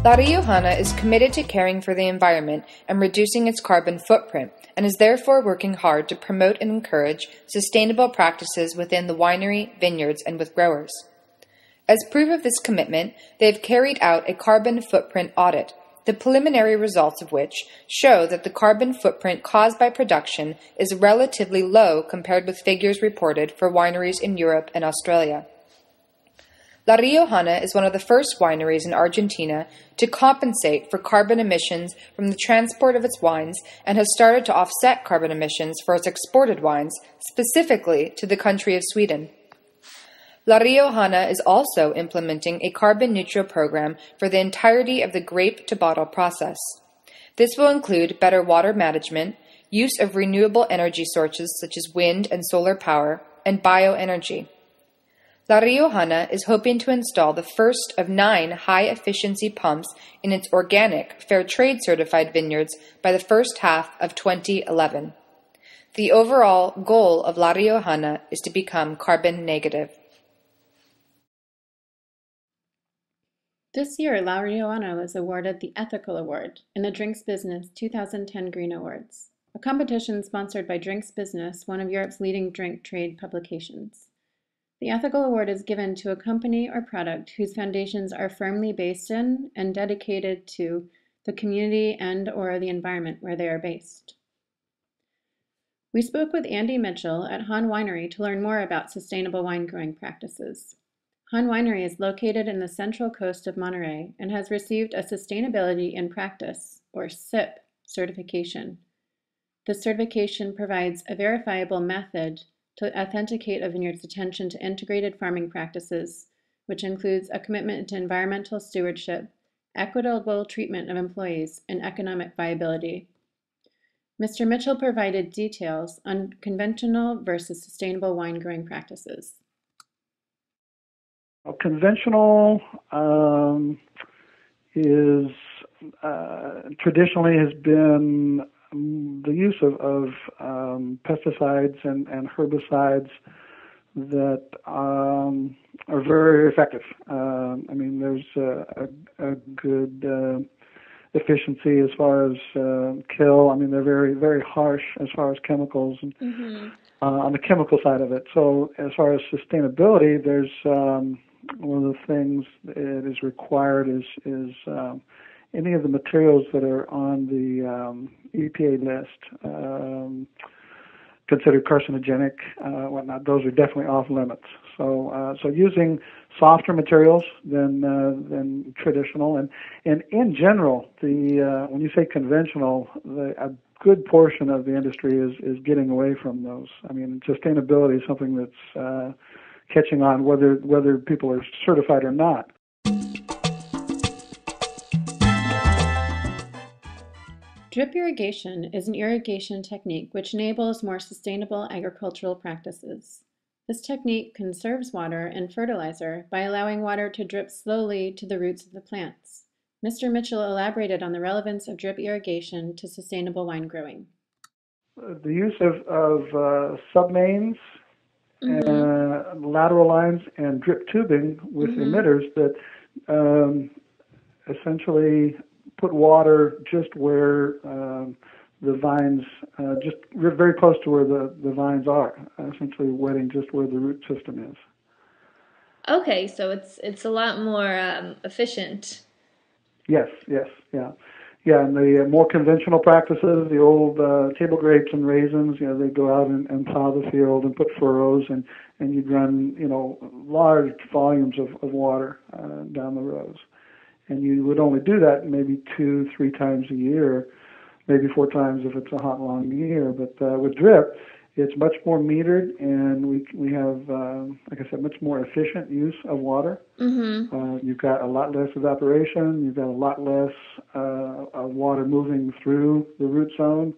La Riojana is committed to caring for the environment and reducing its carbon footprint, and is therefore working hard to promote and encourage sustainable practices within the winery, vineyards, and with growers. As proof of this commitment, they have carried out a carbon footprint audit, the preliminary results of which show that the carbon footprint caused by production is relatively low compared with figures reported for wineries in Europe and Australia. La Riojana is one of the first wineries in Argentina to compensate for carbon emissions from the transport of its wines and has started to offset carbon emissions for its exported wines, specifically to the country of Sweden. La Riojana is also implementing a carbon-neutral program for the entirety of the grape-to-bottle process. This will include better water management, use of renewable energy sources such as wind and solar power, and bioenergy. La Riojana is hoping to install the first of 9 high-efficiency pumps in its organic, fair trade certified vineyards by the first half of 2011. The overall goal of La Riojana is to become carbon negative. This year, La Riojana was awarded the Ethical Award in the Drinks Business 2010 Green Awards, a competition sponsored by Drinks Business, one of Europe's leading drink trade publications. The Ethical Award is given to a company or product whose foundations are firmly based in and dedicated to the community and/or the environment where they are based. We spoke with Andy Mitchell at Han Winery to learn more about sustainable wine growing practices. Han Winery is located in the central coast of Monterey and has received a Sustainability in Practice, or SIP, certification. This certification provides a verifiable method to authenticate a vineyard's attention to integrated farming practices, which includes a commitment to environmental stewardship, equitable treatment of employees, and economic viability. Mr. Mitchell provided details on conventional versus sustainable wine growing practices. Conventional is traditionally has been the use of pesticides and herbicides that are very effective. There's a good efficiency as far as kill. They're very, very harsh as far as chemicals and on the chemical side of it. So as far as sustainability, there's one of the things that is required is any of the materials that are on the EPA list considered carcinogenic, whatnot. Those are definitely off limits. So using softer materials than traditional, and in general, when you say conventional, a good portion of the industry is getting away from those. Sustainability is something that's catching on, whether people are certified or not. Drip irrigation is an irrigation technique which enables more sustainable agricultural practices. This technique conserves water and fertilizer by allowing water to drip slowly to the roots of the plants. Mr. Mitchell elaborated on the relevance of drip irrigation to sustainable wine growing. The use of submains, lateral lines, and drip tubing with emitters that essentially put water just where the vines, just very close to where the vines are, essentially wetting just where the root system is. Okay, so it's a lot more efficient. Yes, yeah. And the more conventional practices, the old table grapes and raisins, they go out and plow the field and put furrows, and you'd run, large volumes of water down the rows. And you would only do that maybe 2-3 times a year, maybe 4 times if it's a hot, long year. But with drip, it's much more metered, and we have, like I said, much more efficient use of water. You've got a lot less evaporation. You've got a lot less of water moving through the root zone,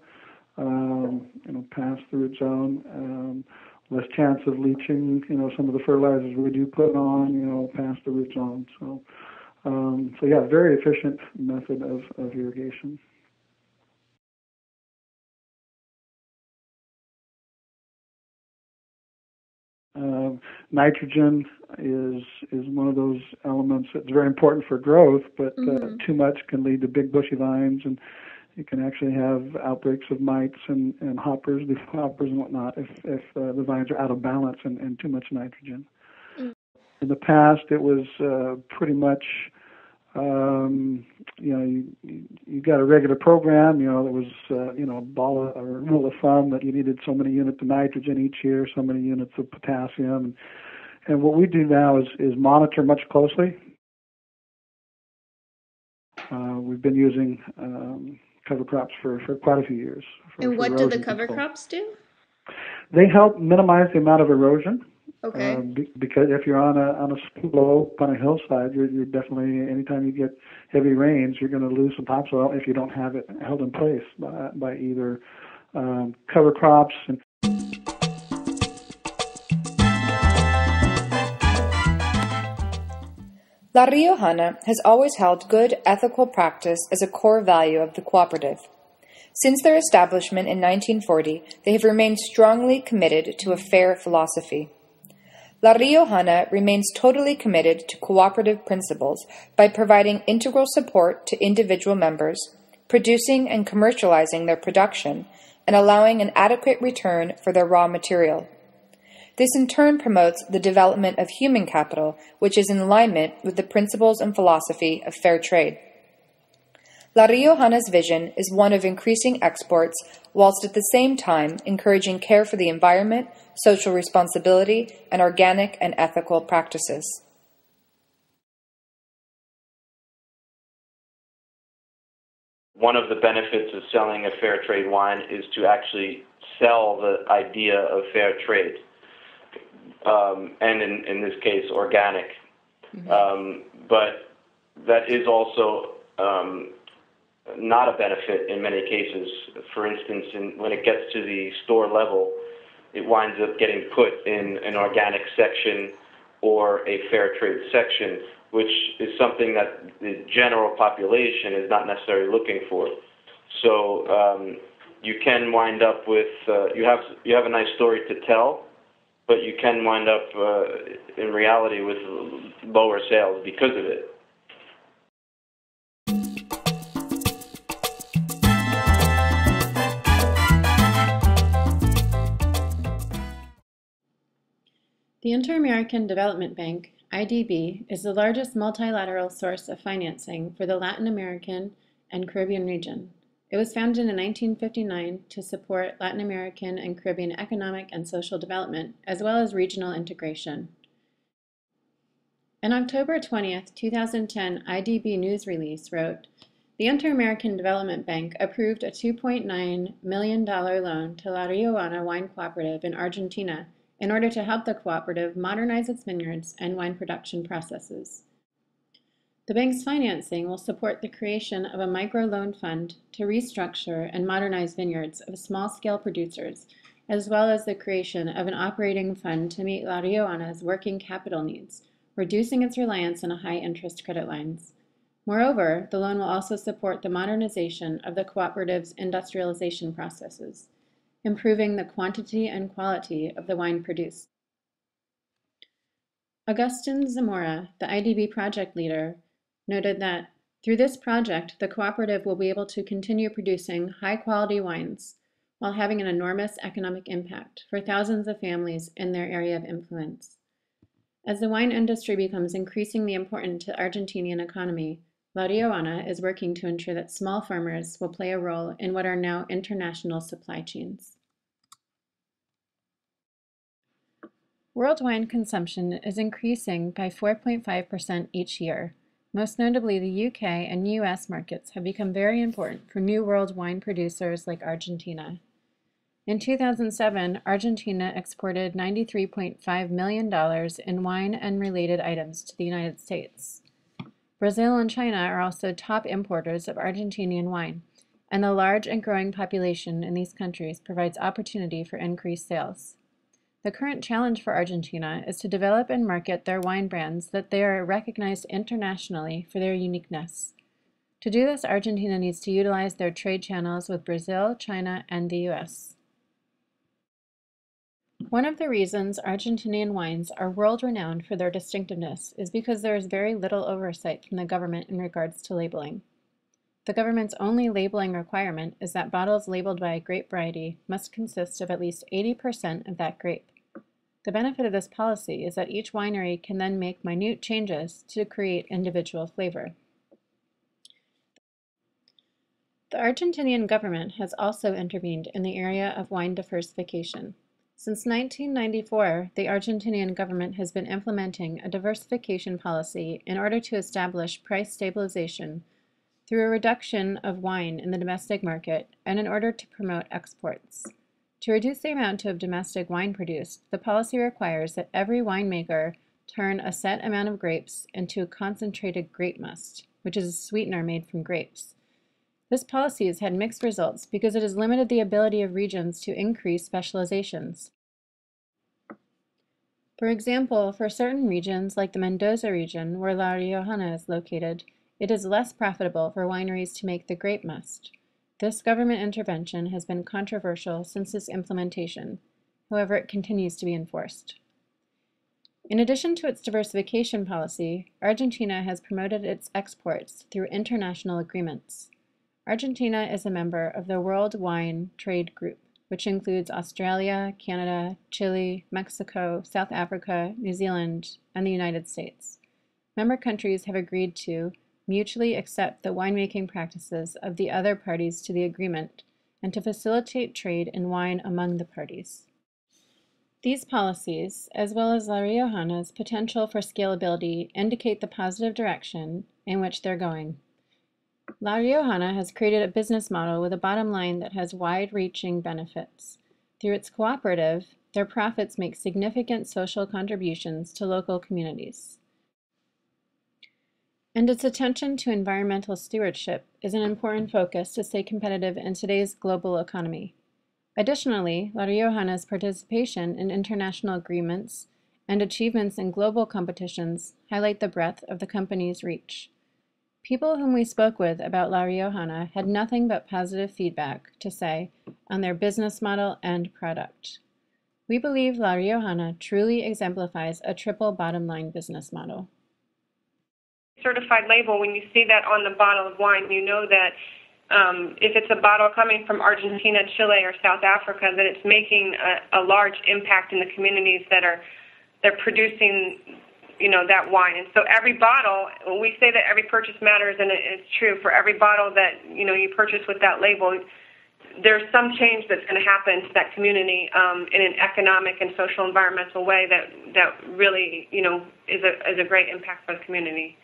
past the root zone. Less chance of leaching, some of the fertilizers we do put on, past the root zone. So very efficient method of irrigation. Nitrogen is one of those elements that's very important for growth, but too much can lead to big bushy vines, and you can actually have outbreaks of mites and hoppers, leaf hoppers and whatnot if the vines are out of balance and too much nitrogen. In the past, it was pretty much, you got a regular program. There was, a ball or rule of thumb that you needed so many units of nitrogen each year, so many units of potassium. And what we do now is monitor much closely. We've been using cover crops for quite a few years. And what do the cover crops do? They help minimize the amount of erosion. Okay. Because if you're on a slope, on a hillside, you're definitely, anytime you get heavy rains, you're going to lose some topsoil if you don't have it held in place by either cover crops. La Riojana has always held good ethical practice as a core value of the cooperative. Since their establishment in 1940, they have remained strongly committed to a fair philosophy. La Riojana remains totally committed to cooperative principles by providing integral support to individual members, producing and commercializing their production, and allowing an adequate return for their raw material. This in turn promotes the development of human capital, which is in alignment with the principles and philosophy of fair trade. La Riojana's vision is one of increasing exports whilst at the same time encouraging care for the environment, social responsibility, and organic and ethical practices. One of the benefits of selling a fair trade wine is to actually sell the idea of fair trade, and in this case, organic. But that is also not a benefit in many cases. For instance, when it gets to the store level, it winds up getting put in an organic section or a fair trade section, which is something that the general population is not necessarily looking for. So you can wind up with, you have a nice story to tell, but you can wind up in reality with lower sales because of it. The Inter-American Development Bank, IDB, is the largest multilateral source of financing for the Latin American and Caribbean region. It was founded in 1959 to support Latin American and Caribbean economic and social development, as well as regional integration. An October 20th, 2010 IDB news release wrote, "The Inter-American Development Bank approved a $2.9 million loan to La Riojana Wine Cooperative in Argentina in order to help the cooperative modernize its vineyards and wine production processes. The bank's financing will support the creation of a microloan fund to restructure and modernize vineyards of small-scale producers, as well as the creation of an operating fund to meet La Riojana's working capital needs, reducing its reliance on high-interest credit lines. Moreover, the loan will also support the modernization of the cooperative's industrialization processes, improving the quantity and quality of the wine produced." Agustin Zamora, the IDB project leader, noted that through this project, the cooperative will be able to continue producing high-quality wines while having an enormous economic impact for thousands of families in their area of influence. As the wine industry becomes increasingly important to the Argentinian economy, La Riojana is working to ensure that small farmers will play a role in what are now international supply chains. World wine consumption is increasing by 4.5% each year. Most notably, the UK and US markets have become very important for new world wine producers like Argentina. In 2007, Argentina exported $93.5 million in wine and related items to the United States. Brazil and China are also top importers of Argentinian wine, and the large and growing population in these countries provides opportunity for increased sales. The current challenge for Argentina is to develop and market their wine brands that they are recognized internationally for their uniqueness. To do this, Argentina needs to utilize their trade channels with Brazil, China, and the US. One of the reasons Argentinian wines are world-renowned for their distinctiveness is because there is very little oversight from the government in regards to labeling. The government's only labeling requirement is that bottles labeled by a grape variety must consist of at least 80% of that grape. The benefit of this policy is that each winery can then make minute changes to create individual flavor. The Argentinian government has also intervened in the area of wine diversification. Since 1994, the Argentinian government has been implementing a diversification policy in order to establish price stabilization through a reduction of wine in the domestic market and in order to promote exports. To reduce the amount of domestic wine produced, the policy requires that every winemaker turn a set amount of grapes into a concentrated grape must, which is a sweetener made from grapes. This policy has had mixed results because it has limited the ability of regions to increase specializations. For example, for certain regions like the Mendoza region, where La Riojana is located, it is less profitable for wineries to make the grape must. This government intervention has been controversial since its implementation. However, it continues to be enforced. In addition to its diversification policy, Argentina has promoted its exports through international agreements. Argentina is a member of the World Wine Trade Group, which includes Australia, Canada, Chile, Mexico, South Africa, New Zealand, and the United States. Member countries have agreed to mutually accept the winemaking practices of the other parties to the agreement and to facilitate trade in wine among the parties. These policies, as well as La Riojana's potential for scalability, indicate the positive direction in which they're going. La Riojana has created a business model with a bottom line that has wide-reaching benefits. Through its cooperative, their profits make significant social contributions to local communities. And its attention to environmental stewardship is an important focus to stay competitive in today's global economy. Additionally, La Riojana's participation in international agreements and achievements in global competitions highlight the breadth of the company's reach. People whom we spoke with about La Riojana had nothing but positive feedback to say on their business model and product. We believe La Riojana truly exemplifies a triple bottom-line business model. Certified label, when you see that on the bottle of wine, you know that if it's a bottle coming from Argentina, Chile, or South Africa, that it's making a large impact in the communities that they're producing, that wine. And so every bottle, we say that every purchase matters, and it's true. For every bottle that you purchase with that label, there's some change that's going to happen to that community in an economic and social environmental way that really is a great impact for the community.